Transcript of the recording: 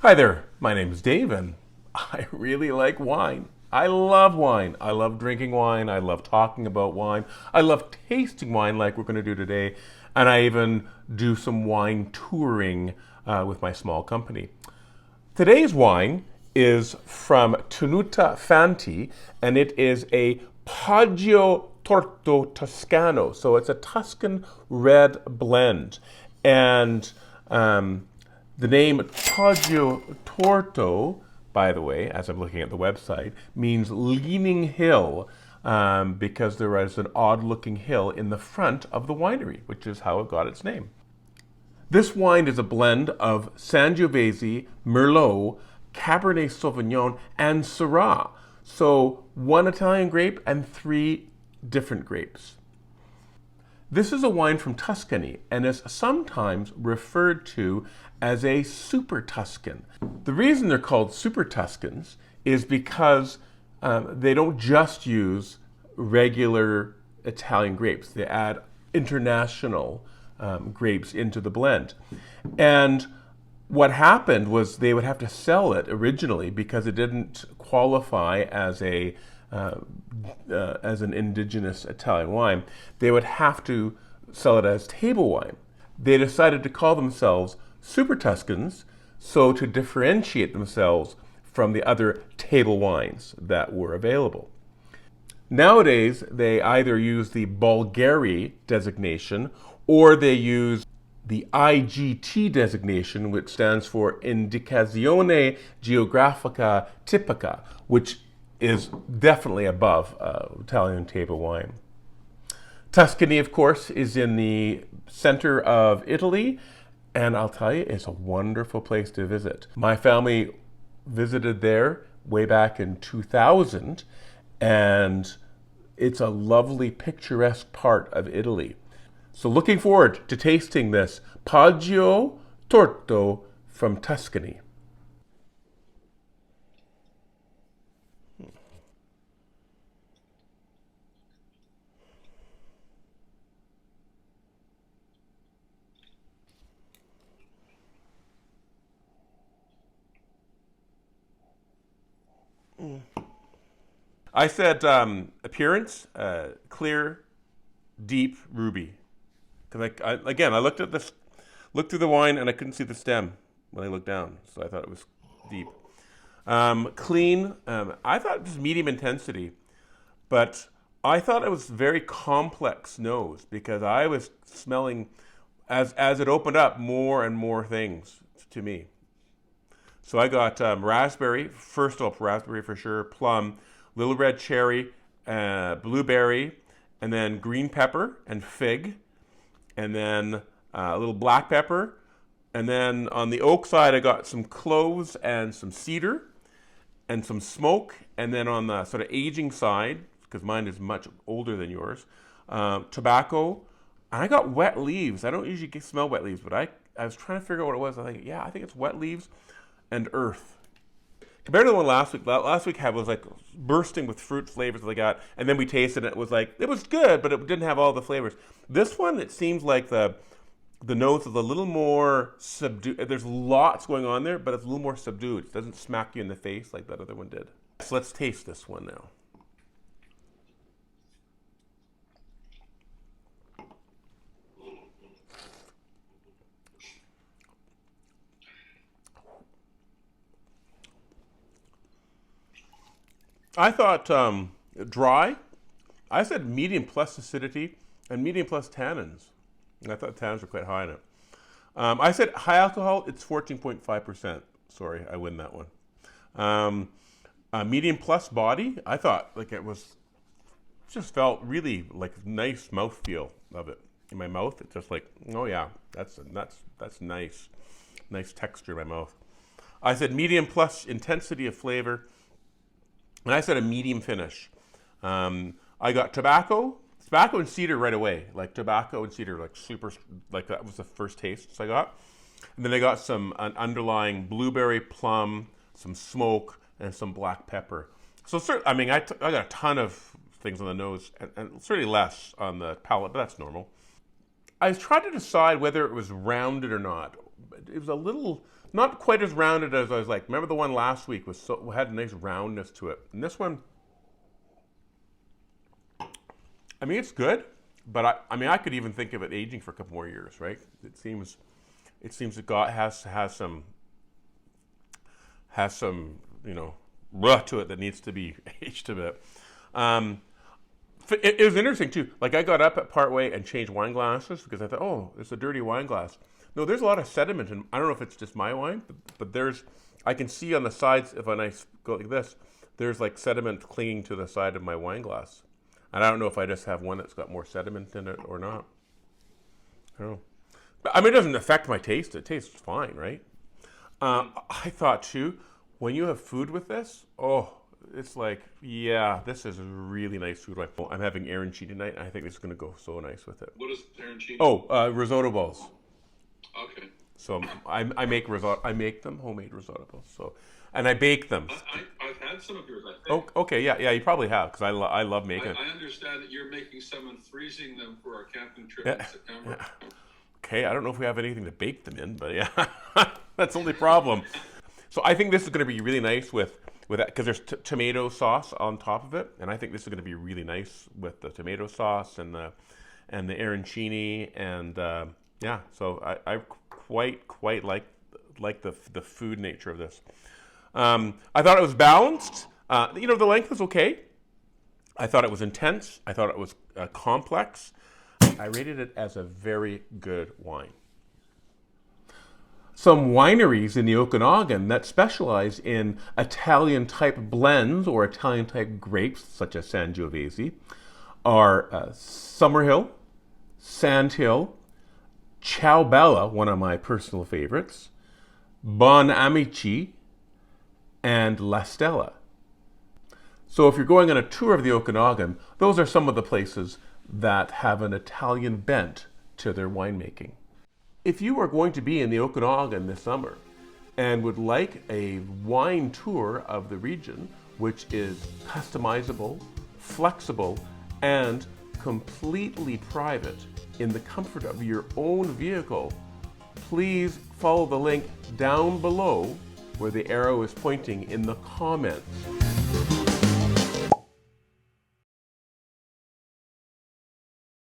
Hi there, my name is Dave, and I really like wine. I love wine. I love drinking wine. I love talking about wine. I love tasting wine like we're going to do today. And I even do some wine touring with my small company. Today's wine is from Tenuta Fanti, and it is a Poggio Torto Toscano. So it's a Tuscan red blend. And the name Poggio Torto, by the way, as I'm looking at the website, means leaning hill because there is an odd looking hill in the front of the winery, which is how it got its name. This wine is a blend of Sangiovese, Merlot, Cabernet Sauvignon, and Syrah. So one Italian grape and three different grapes. This is a wine from Tuscany and is sometimes referred to as a Super Tuscan. The reason they're called Super Tuscans is because they don't just use regular Italian grapes. They add international grapes into the blend. And what happened was they would have to sell it originally because it didn't qualify as an indigenous Italian wine. They would have to sell it as table wine. They decided to call themselves Super Tuscans, so to differentiate themselves from the other table wines that were available. Nowadays, they either use the Bulgari designation or they use the IGT designation, which stands for Indicazione Geografica Tipica, which is definitely above Italian table wine. Tuscany, of course, is in the center of Italy, and I'll tell you, it's a wonderful place to visit. My family visited there way back in 2000, and it's a lovely, picturesque part of Italy. So looking forward to tasting this Poggio Torto from Tuscany. I said appearance, clear, deep ruby. Because I looked at this, looked through the wine, and I couldn't see the stem when I looked down, so I thought it was deep. Clean. I thought it was medium intensity, but I thought it was very complex nose because I was smelling as it opened up more and more things to me. So I got raspberry, first off, raspberry for sure, plum, little red cherry, blueberry, and then green pepper and fig, and then a little black pepper. And then on the oak side, I got some cloves and some cedar and some smoke. And then on the sort of aging side, because mine is much older than yours, tobacco. And I got wet leaves. I don't usually smell wet leaves, but I was trying to figure out what it was. I think, yeah, I think it's wet leaves and earth. Compared to the one last week was like bursting with fruit flavors that I got, and then we tasted it. It was like it was good, but it didn't have all the flavors. This one, it seems like the nose is a little more subdued. There's lots going on there, but it's a little more subdued. It doesn't smack you in the face like that other one did. So let's taste this one now. I thought dry. I said medium plus acidity and medium plus tannins. And I thought tannins were quite high in it. I said high alcohol, it's 14.5%. Sorry, I win that one. Medium plus body, I thought like it was, just felt really like nice mouthfeel of it. In my mouth, it's just like, oh yeah, that's nice. Nice texture in my mouth. I said medium plus intensity of flavor. And I said a medium finish. I got tobacco and cedar right away. Like tobacco and cedar, like super, like that was the first taste I got. And then I got an underlying blueberry, plum, some smoke, and some black pepper. So I got a ton of things on the nose, and certainly less on the palate, but that's normal. I was trying to decide whether it was rounded or not. it was a little, not quite as rounded as I was like. Remember the one last week had a nice roundness to it. And this one, I mean, it's good, but I mean, I could even think of it aging for a couple more years, right? It seems it has some to it that needs to be aged a bit. It was interesting too. Like I got up at part way and changed wine glasses because I thought, oh, it's a dirty wine glass. No, there's a lot of sediment, and I don't know if it's just my wine, but I can see on the sides if I go like this, there's like sediment clinging to the side of my wine glass, and I don't know if I just have one that's got more sediment in it or not. I don't know. But, I mean, it doesn't affect my taste. It tastes fine, right? I thought too, when you have food with this, oh, it's like, yeah, this is a really nice food wine. I'm having arancini tonight, and I think this is going to go so nice with it. What is arancini? Oh, risotto balls. Okay. So I make risotto. I make them homemade risotto balls. So, and I bake them. I've had some of yours. I think. Oh, okay, yeah, you probably have because I love making it. I understand that you're making some and freezing them for our camping trip in September. Yeah. Okay, I don't know if we have anything to bake them in, but yeah, that's the only problem. So I think this is going to be really nice with that because there's tomato sauce on top of it, and I think this is going to be really nice with the tomato sauce and the arancini and yeah. So I quite like the food nature of this. I thought it was balanced. The length was okay. I thought it was intense. I thought it was complex. I rated it as a very good wine. Some wineries in the Okanagan that specialize in Italian-type blends or Italian-type grapes, such as Sangiovese, are Summerhill, Sandhill, Ciao Bella, one of my personal favorites, Bon Amici, and La Stella. So if you're going on a tour of the Okanagan, those are some of the places that have an Italian bent to their winemaking. If you are going to be in the Okanagan this summer and would like a wine tour of the region, which is customizable, flexible, and completely private in the comfort of your own vehicle, please follow the link down below where the arrow is pointing in the comments.